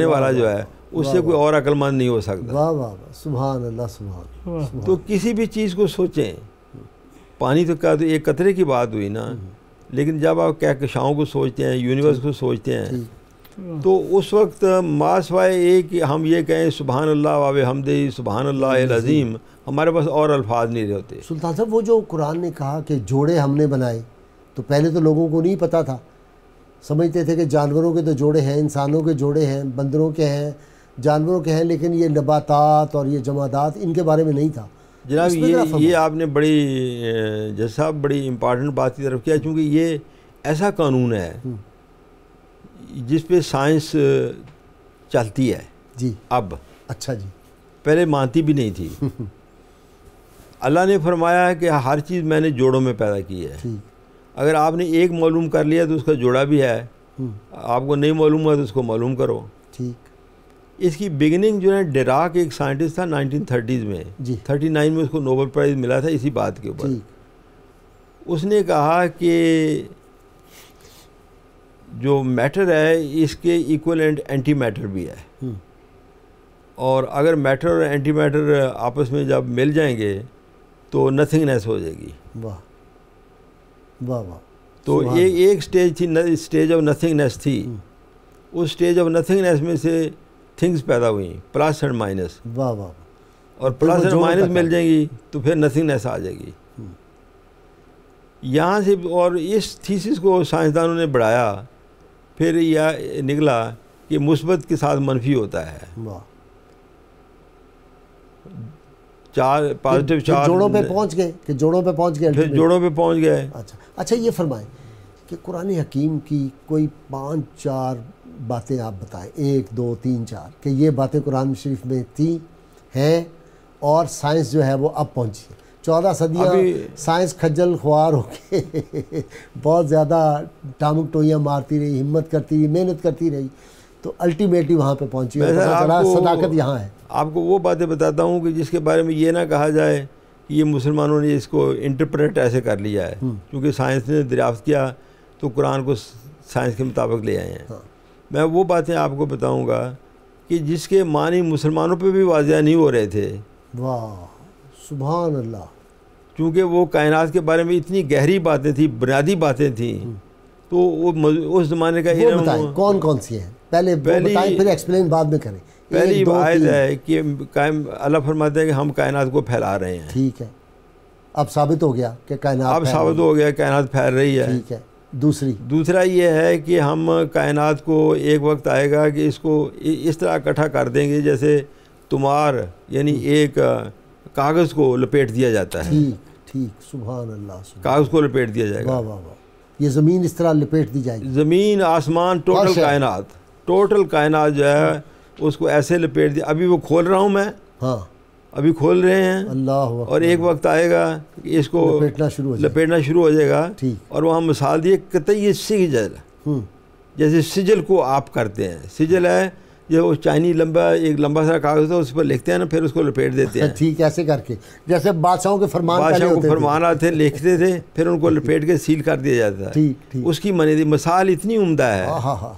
वाला जो है उससे कोई और अक्लमंद नहीं हो सकता। वाह वाह वाह, सुभान अल्लाह, सुभान। तो किसी भी चीज़ को सोचें, पानी तो का तो एक कतरे की बात हुई ना, लेकिन जब आप कहकशाओं को सोचते हैं, यूनिवर्स को सोचते हैं, तो उस वक्त मासवाए एक हम ये कहें सुभान अल्लाह व बिहम्दिही सुभान अल्लाहिल अज़ीम, हमारे पास और अल्फाज नहीं रहते। सुल्तान साहब, वो जो कुरान ने कहा कि जोड़े हमने बनाए, तो पहले तो लोगों को नहीं पता था, समझते थे कि जानवरों के तो जोड़े हैं, इंसानों के जोड़े हैं, बंदरों के हैं, जानवरों के हैं, लेकिन ये नबातात और ये जमादात इनके बारे में नहीं था। जनाब ये आपने बड़ी जैसा बड़ी इम्पॉर्टेंट बात की तरफ किया, क्योंकि ये ऐसा कानून है जिस पे साइंस चलती है जी अब। अच्छा जी। पहले मानती भी नहीं थी। अल्लाह ने फरमाया है कि हर चीज़ मैंने जोड़ों में पैदा की है। अगर आपने एक मालूम कर लिया तो उसका जोड़ा भी है, आपको नहीं मालूम है तो उसको मालूम करो। ठीक। इसकी बिगिनिंग जो है डिराक एक साइंटिस्ट था 1930s में जी। 39 में उसको नोबेल प्राइज़ मिला था इसी बात के ऊपर। उसने कहा कि जो मैटर है इसके इक्वलेंट एंटी मैटर भी है, और अगर मैटर और एंटी मैटर आपस में जब मिल जाएंगे तो नथिंगनेस हो जाएगी। वाह वाह वाह। तो एक स्टेज थी, स्टेज ऑफ नथिंगनेस थी। उस स्टेज ऑफ नथिंगनेस में से थिंग्स पैदा हुई, प्लस एंड माइनस। वाह वाह। और प्लस एंड माइनस मिल जाएंगी तो फिर नथिंगनेस आ जाएगी। यहाँ से और इस थीसिस को साइंसदानों ने बढ़ाया, फिर यह निकला कि मुस्बत के साथ मनफी होता है। वाह। चार पॉजिटिव चार जोड़ों पे पहुंच गए कि जोड़ों पे पहुंच गए, फिर जोड़ों पे पहुंच गए। अच्छा ये फरमाएं कि कुरान हकीम की कोई 5-4 बातें आप बताएं, 1 2 3 4, कि ये बातें कुरान शरीफ में थी हैं और साइंस जो है वो अब पहुंची है। 14 सदियाँ साइंस खज्जल ख्वार होके बहुत ज़्यादा टामुक टोइयाँ मारती रही, हिम्मत करती रही, मेहनत करती रही, तो अल्टीमेटली वहाँ पे पहुँची है। सदाकत यहाँ है। आपको वो बातें बताता हूँ कि जिसके बारे में ये ना कहा जाए कि ये मुसलमानों ने इसको इंटरप्रेट ऐसे कर लिया है, क्योंकि साइंस ने दरियाफ्त किया तो कुरान को साइंस के मुताबिक ले आए हैं। हाँ। मैं वो बातें आपको बताऊँगा कि जिसके मानी मुसलमानों पे भी वाज़िया नहीं हो रहे थे। वाह सुभान अल्लाह। क्योंकि वो कायनात के बारे में इतनी गहरी बातें थी, बुनियादी बातें थी, तो वो उस ज़माने का इल्म। कौन कौन सी हैं? पहले बताएं, फिर एक्सप्लेन बाद में करें। पहली आयत है कि अल्लाह फरमाते हैं कि हम कायनात को फैला रहे हैं। ठीक है, अब साबित हो गया कि कायनात फैल रही है। ठीक है। दूसरा ये है कि हम कायनात को एक वक्त आएगा कि इसको इस तरह इकट्ठा कर देंगे जैसे तुम्हार यानी एक कागज़ को लपेट दिया जाता है। ठीक सुभान अल्लाह। कागज़ को लपेट दिया जाएगा। वाह वाह वाह। ये ज़मीन इस तरह लपेट दी जाएगी, ज़मीन आसमान टोटल कायनात जो है उसको ऐसे लपेट दिया। अभी वो खोल रहा हूँ मैं। हाँ अभी खोल रहे हैं। अल्लाह। और एक वक्त आएगा कि इसको लपेटना शुरू हो जाएगा। और वहाँ मिसाल दी कतई सिजल, जैसे सिजल को आप करते हैं। सिजल है जो वो चाइनी एक लंबा सा कागज़ था, उस पर लिखते हैं ना, फिर उसको लपेट देते हैं। ठीक, ऐसे करके जैसे बादशाहों के फरमान आते लिखते थे, फिर उनको लपेट के सील कर दिया जाता है। ठीक। उसकी मिसाल इतनी उम्दा है।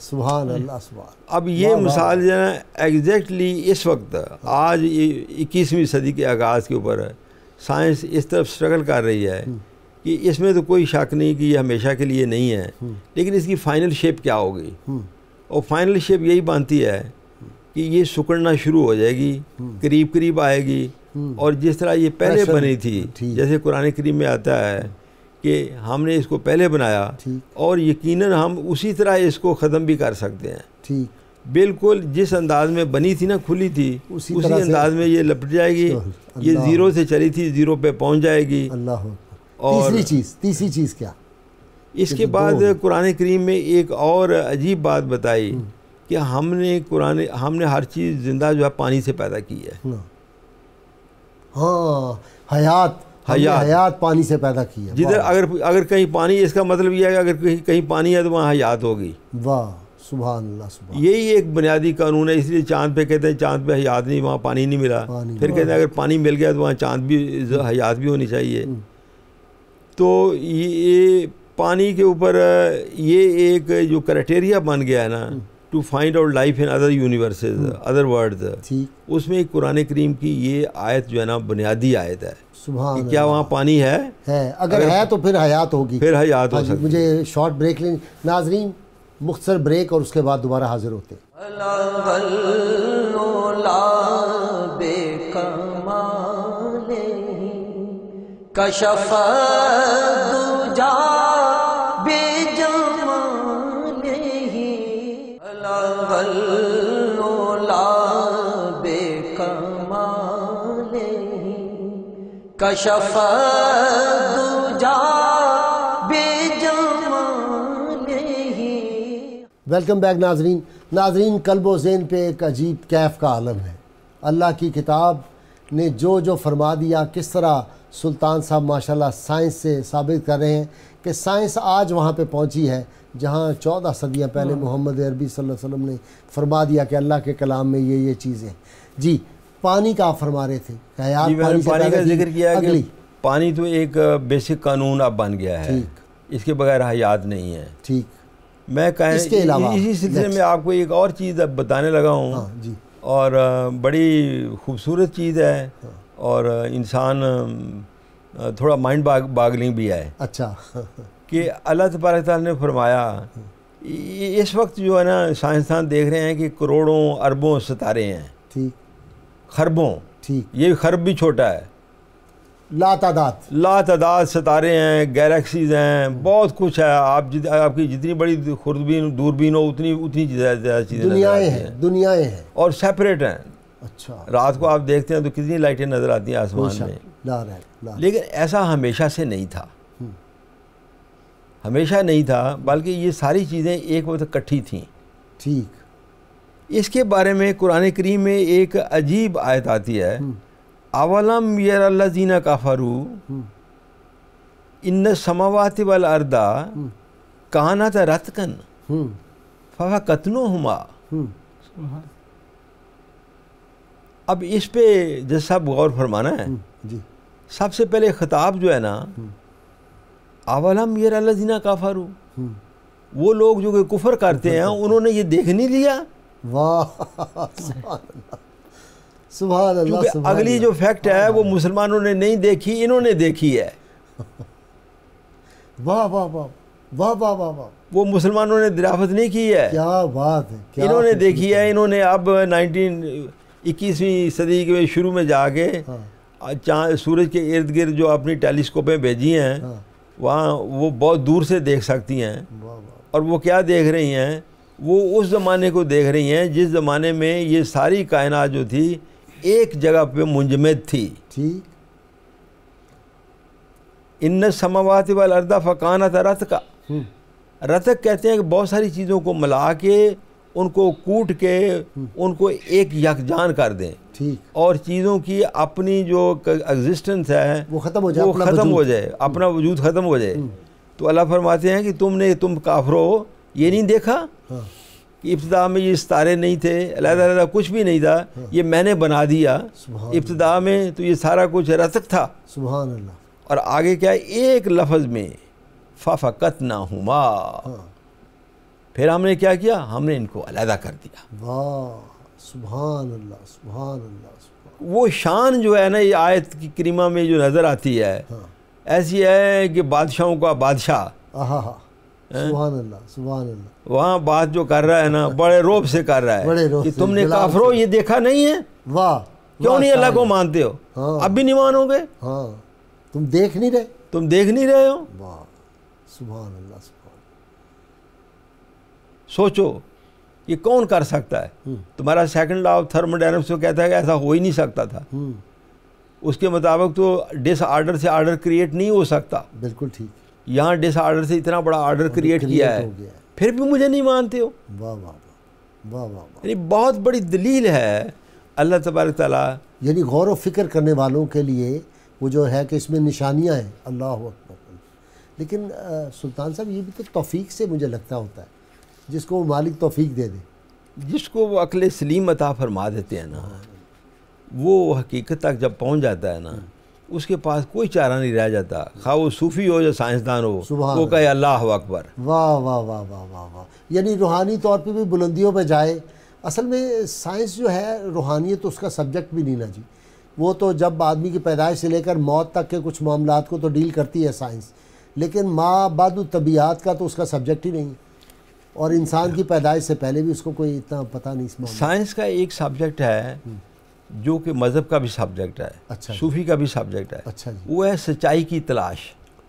सुभान अल्लाह सुभान। अब ये मिसाल जो है एग्जैक्टली इस वक्त आज 21वीं सदी के आगाज़ के ऊपर साइंस इस तरफ स्ट्रगल कर रही है कि इसमें तो कोई शक नहीं कि ये हमेशा के लिए नहीं है, लेकिन इसकी फ़ाइनल शेप क्या होगी। और फाइनल शेप यही बनती है कि ये सुकड़ना शुरू हो जाएगी, करीब करीब आएगी, और जिस तरह ये पहले बनी थी, जैसे कुरान करीम में आता है कि हमने इसको पहले बनाया और यकीनन हम उसी तरह इसको ख़त्म भी कर सकते हैं। ठीक, बिल्कुल जिस अंदाज में बनी थी ना, खुली थी, उसी अंदाज में ये लपट जाएगी। ये ज़ीरो से चली थी, ज़ीरो पे पहुंच जाएगी। अल्लाह। और तीसरी चीज़ क्या? इसके बाद कुरान करीम में एक और अजीब बात बताई कि हमने हर चीज़ ज़िंदा जो है पानी से पैदा की है। हाँ, हयात पानी से पैदा की है। जिधर अगर कहीं पानी, इसका मतलब यह है कि अगर कहीं पानी है तो वहाँ हयात होगी। वाह, सुभान अल्लाह, सुभान। यही एक बुनियादी कानून है। इसलिए चाँद पे कहते हैं चाँद पे हयात नहीं, वहाँ पानी नहीं मिला। फिर कहते हैं अगर पानी मिल गया तो वहाँ चाँद भी हयात भी होनी चाहिए। तो ये पानी के ऊपर ये एक जो क्राइटेरिया बन गया है ना, to find out life in other universes, other worlds, उसमें कुरान करीम की ये आयत जो है ना बुनियादी आयत है। सुभान, क्या वहाँ पानी है? अगर है तो फिर हयात होगी, फिर हयात हो सकती। मुझे शॉर्ट ब्रेक लें नाजरीन, मुख्तसर ब्रेक, और उसके बाद दोबारा हाजिर होते हैं। वेलकम बैक नाजरीन, कल्ब व ज़हन पे एक अजीब कैफ का आलम है। अल्लाह की किताब ने जो फरमा दिया, किस तरह सुल्तान साहब माशाल्लाह साइंस से साबित कर रहे हैं कि साइंस आज वहाँ पे पहुँची है जहाँ 14 सदियाँ पहले मोहम्मद अरबी सल्लल्लाहु अलैहि वसल्लम ने फरमा दिया कि अल्लाह के कलाम में ये चीज़ें। जी, पानी का आप फरमा रहे थे, पानी का जिक्र किया कि पानी तो एक बेसिक कानून अब बन गया है, इसके बगैर हयात नहीं है। ठीक, मैं इसके अलावा इसी सिलसिले में आपको एक और चीज़ अब बताने लगा हूँ। हाँ, जी। और बड़ी खूबसूरत चीज़ है। और इंसान थोड़ा माइंड बागलिंग भी है। अच्छा। कि अल्लाह तबारक तआला ने फरमाया, इस वक्त जो है ना साइंसदान देख रहे हैं कि करोड़ों अरबों सितारे हैं। ठीक, खरबों। ठीक, ये खरब भी छोटा है। लातादाद सितारे हैं, गैलेक्सीज हैं, बहुत कुछ है। आपकी जितनी बड़ी दूरबीन हो उतनी ज़्यादा चीज़ें, दुनियाएं हैं और सेपरेट हैं। अच्छा, रात को आप देखते हैं तो कितनी लाइटें नज़र आती हैं आसमान में। लेकिन ऐसा हमेशा से नहीं था, हमेशा नहीं था, बल्कि ये सारी चीज़ें एक वक्त इकट्ठी थीं। ठीक, इसके बारे में कुरान करीम में एक अजीब आयत आती है, अवलम यरल्लज़ीना कफ़रू इन्न समावाति वल अर्दा कानत रतकन फफ़क़तनहुमा। अब इस पे जैसा साहब गौर फरमाना है। जी। सबसे पहले खिताब जो है ना, अवलम यरल्लज़ीना कफ़रू, वो लोग जो कि कुफर करते हैं, उन्होंने ये देख नहीं लिया। वाह, सुभान अल्लाह। अगली जो फैक्ट है वो मुसलमानों ने नहीं देखी, इन्होंने देखी है। वाह वाह वाह वाह वाह वाह वाह, वो मुसलमानों ने दराफत नहीं की है। क्या बात है, क्या इन्होंने देखी है। इन्होंने अब 21वीं सदी के शुरू में जाके चाँद सूरज के इर्द गिर्द जो अपनी टेलीस्कोपें भेजी हैं, वहाँ वो बहुत दूर से देख सकती हैं। और वो क्या देख रही हैं, वो उस ज़माने को देख रही हैं जिस ज़माने में ये सारी कायनात जो थी एक जगह पे मुंजमद थी। ठीक, इन्न समावाति वल अर्दा फ़कानत रतका। रतक कहते हैं कि बहुत सारी चीज़ों को मिला के, उनको कूट के, उनको एक यकजान कर दें। ठीक, और चीज़ों की अपनी जो एग्जिस्टेंस है वो ख़त्म हो जाए, अपना वजूद ख़त्म हो जाए। तो अल्लाह फरमाते हैं कि तुम काफिरो ये नहीं देखा कि इब्तिदा में ये सितारे नहीं थे, अलग कुछ भी नहीं था, ये मैंने बना दिया। इब्तिदा में तो ये सारा कुछ रतक था। सुभान अल्लाह। और आगे क्या है, एक लफ्ज़ में फ़फ़क़तनाहुमा, फिर हमने क्या किया, हमने इनको अलहदा कर दिया। वाह, सुभान अल्लाह, सुभान अल्लाह। वो शान जो है ना, ये आयत की करीमा में जो नज़र आती है, ऐसी है कि बादशाहों का बादशाह, आहा हा, सुभान अल्लाह सुभान अल्लाह। वहाँ बात जो कर रहा है ना बड़े रोब से कर रहा बड़े है रोब कि से, तुमने जलाल काफरों से। ये देखा नहीं है, वाह, क्यों वाह नहीं अल्लाह को शान। मानते हो? हाँ। अब भी नहीं मानोगे? हाँ, तुम देख नहीं रहे? तुम देख नहीं रहे हो? वाह, सुभान अल्लाह सुभान। सोचो ये कौन कर सकता है? तुम्हारा सेकंड लॉ ऑफ थर्मोडायनामिक्स तो कहता है कि ऐसा हो ही नहीं सकता था। उसके मुताबिक तो डिसऑर्डर से ऑर्डर क्रिएट नहीं हो सकता। बिल्कुल ठीक। यहाँ डिसऑर्डर से इतना बड़ा ऑर्डर क्रिएट किया है, फिर भी मुझे नहीं मानते हो। वाह वाह वाह वाह वाह। यानी बहुत बड़ी दलील है अल्लाह तबारक तआला। यानी गौर व फिक्र करने वालों के लिए वो जो है कि इसमें निशानियाँ हैं, अल्लाह अकबर। लेकिन सुल्तान साहब ये भी तो तौफीक से मुझे लगता होता है, जिसको मालिक तौफीक दे दे, जिसको वो अक्ल सलीम अता फरमा देते हैं ना, वो हकीकत तक जब पहुंच जाता है ना, उसके पास कोई चारा नहीं रह जाता। खा वो सूफ़ी हो या साइंसदान हो, वो कहे अल्लाह अकबर। वाह वाह वाह वाह वाह वाह। यानी रूहानी तौर पे भी बुलंदियों पे जाए। असल में साइंस जो है रूहानियत तो उसका सब्जेक्ट भी नहीं ना जी। वो तो जब आदमी की पैदाइश से लेकर मौत तक के कुछ मामलात को तो डील करती है साइंस, लेकिन माबादु तबीयात का तो उसका सब्जेक्ट ही नहीं है, और इंसान की पैदाइश से पहले भी उसको कोई इतना पता नहीं इस मामले। साइंस का एक सब्जेक्ट है जो कि मज़हब का भी सब्जेक्ट है, अच्छा, सूफ़ी का भी सब्जेक्ट है। अच्छा जी। वो है सच्चाई की तलाश।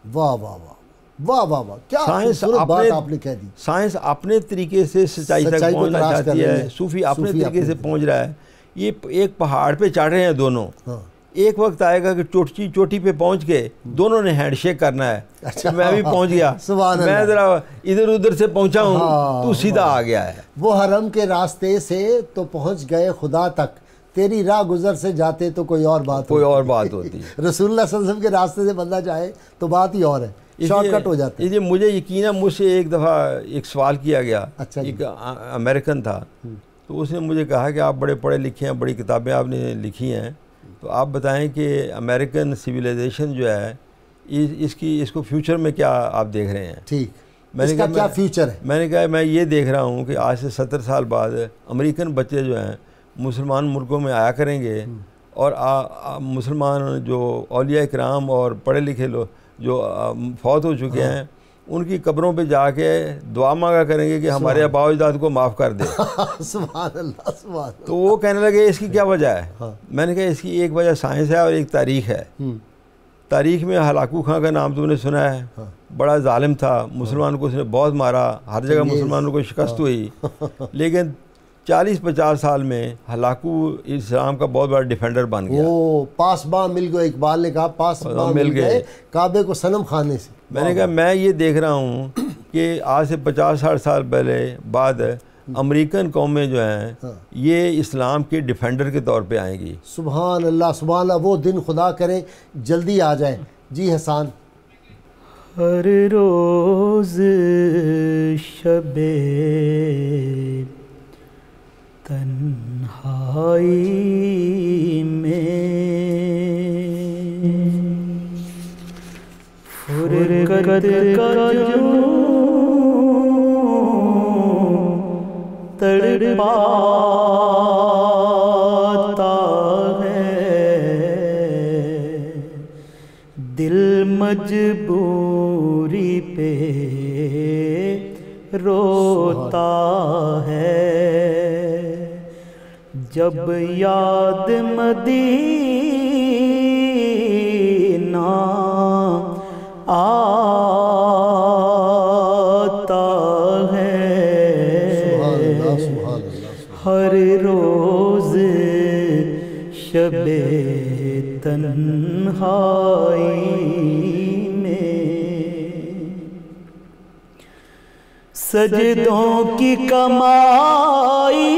वाह वाह वाह वाह वाह वाह, क्या साइंस बात आपने कह दी। साइंस अपने तरीके से सच्चाई तक पहुंचना चाहती है, सूफ़ी अपने तरीके से पहुंच रहा है। ये एक पहाड़ पे चढ़ रहे हैं दोनों। हाँ। एक वक्त आएगा कि चोटी पे पहुंच के दोनों ने हैंडशेक करना है। अच्छा, मैं भी पहुंच गया, मैं ज़रा इधर उधर से पहुंचा हूँ, तू सीधा आ गया है। वो हरम के रास्ते से तो पहुंच गए खुदा तक, तेरी राह गुजर से जाते तो कोई और बात होती है। रसूलुल्लाह सल्लल्लाहु अलैहि वसल्लम के रास्ते से बंदा जाए तो बात ही और है, शॉर्टकट हो जाता है। ये मुझे यकीन है, मुझसे एक दफ़ा एक सवाल किया गया। अच्छा, एक अमेरिकन था, तो उसने मुझे कहा कि आप बड़े पढ़े लिखे हैं, बड़ी किताबें आपने लिखी हैं, तो आप बताएं कि अमेरिकन सिविलाइजेशन जो है इसको फ्यूचर में क्या आप देख रहे हैं? ठीक, मैंने कहा क्या फ्यूचर है? मैंने कहा मैं ये देख रहा हूँ कि आज से 70 साल बाद अमेरिकन बच्चे जो हैं मुसलमान मुल्कों में आया करेंगे, और मुसलमान जो औलिया इकराम और पढ़े लिखे लोग जो फौत हो चुके हैं, उनकी कब्रों पे जाके दुआ मांगा करेंगे कि हमारे आबा अजदाद को माफ़ कर दे। सुभान अल्लाह सुभान अल्लाह। तो वो कहने लगे इसकी क्या वजह है? मैंने कहा इसकी एक वजह साइंस है और एक तारीख़ है। तारीख़ में हलाकू खां का नाम तुमने सुना है, बड़ा जालिम था, मुसलमान को उसने बहुत मारा, हर जगह मुसलमानों को शिकस्त हुई, लेकिन 40-50 साल में हलाकू इस्लाम का बहुत बड़ा डिफेंडर बन गया। ओ पासबां मिल गए, इकबाल ने कहा पासबां मिल गए काबे को सनम खाने से। मैंने कहा मैं ये देख रहा हूँ कि आज से 50-60 साल पहले बाद अमेरिकन कौमें जो हैं ये इस्लाम के डिफेंडर के तौर पे आएंगी। सुभान अल्लाह सुभान अल्लाह। वो दिन खुदा करे जल्दी आ जाए। जी हसान। हर रोज़ शबे तन्हाई में फुरकत का जो तड़पाता है, दिल मजबूरी पे रोता है, जब याद मदीना आता है, हर रोज़ शबे तन्हाई में सजदों की कमाई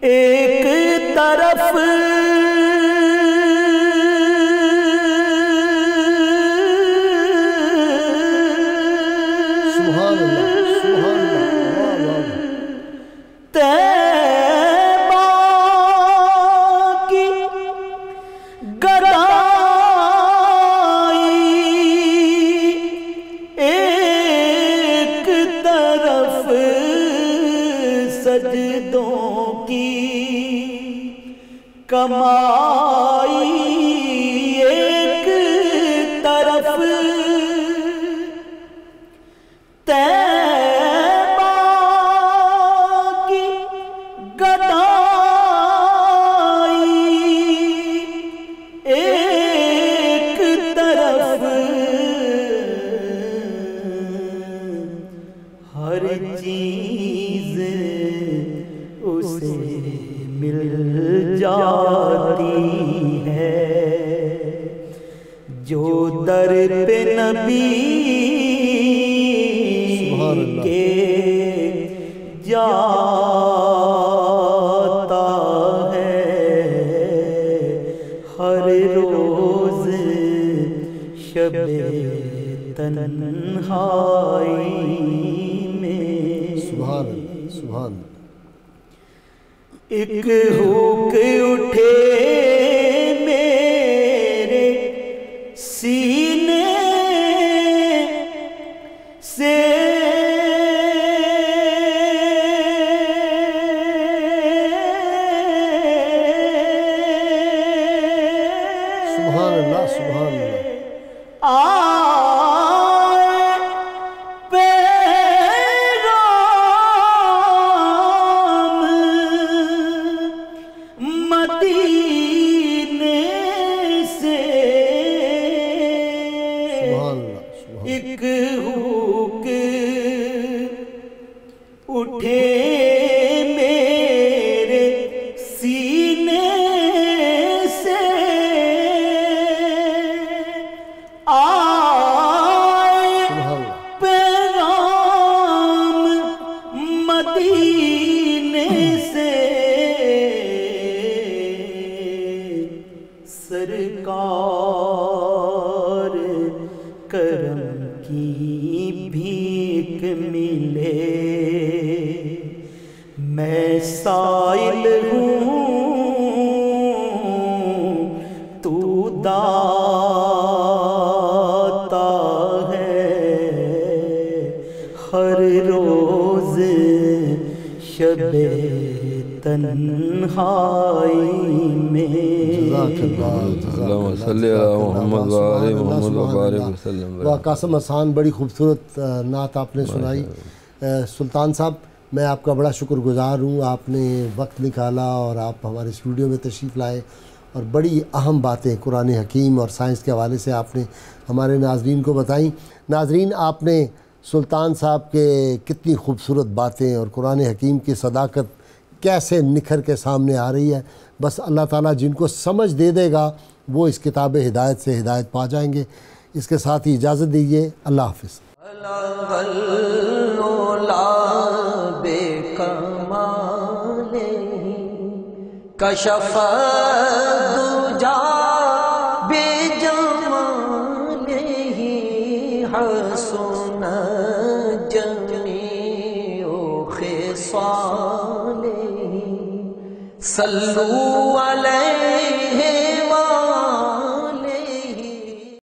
एक तरफ तैबा की गदाई एक तरफ सजदों की कमाई एक दर पे नबी के जाता है हर रोज शबे तन्हाई में। सुभान अल्लाह, सुभान अल्लाह। एक हुक उठे मेरे सीने से सुभान अल्लाह, सुभान अल्लाह। एक हुक उठे मेरे सीने से आए पैगाम मदीने से सरकार करम की भीख मिले। मैं साइल हूँ तू दाता है हर रोज शबे तन्हाई में। वाह कासिम हसन, बड़ी खूबसूरत नात आपने सुनाई। सुल्तान साहब, मैं आपका बड़ा शुक्रगुजार हूँ, आपने वक्त निकाला और आप हमारे स्टूडियो में तशरीफ़ लाए और बड़ी अहम बातें कुरान हकीम और साइंस के हवाले से आपने हमारे नाज़रीन को बताई। नाज़रीन, आपने सुल्तान साहब के कितनी खूबसूरत बातें और कुरान हकीम की सदाकत कैसे निखर के सामने आ रही है। बस अल्लाह ताला जिनको समझ दे देगा वो इस किताब हिदायत से हिदायत पा जाएंगे। इसके साथ ही इजाज़त दीजिए। अल्लाह हाफ़िज़। सल्लू अलैहि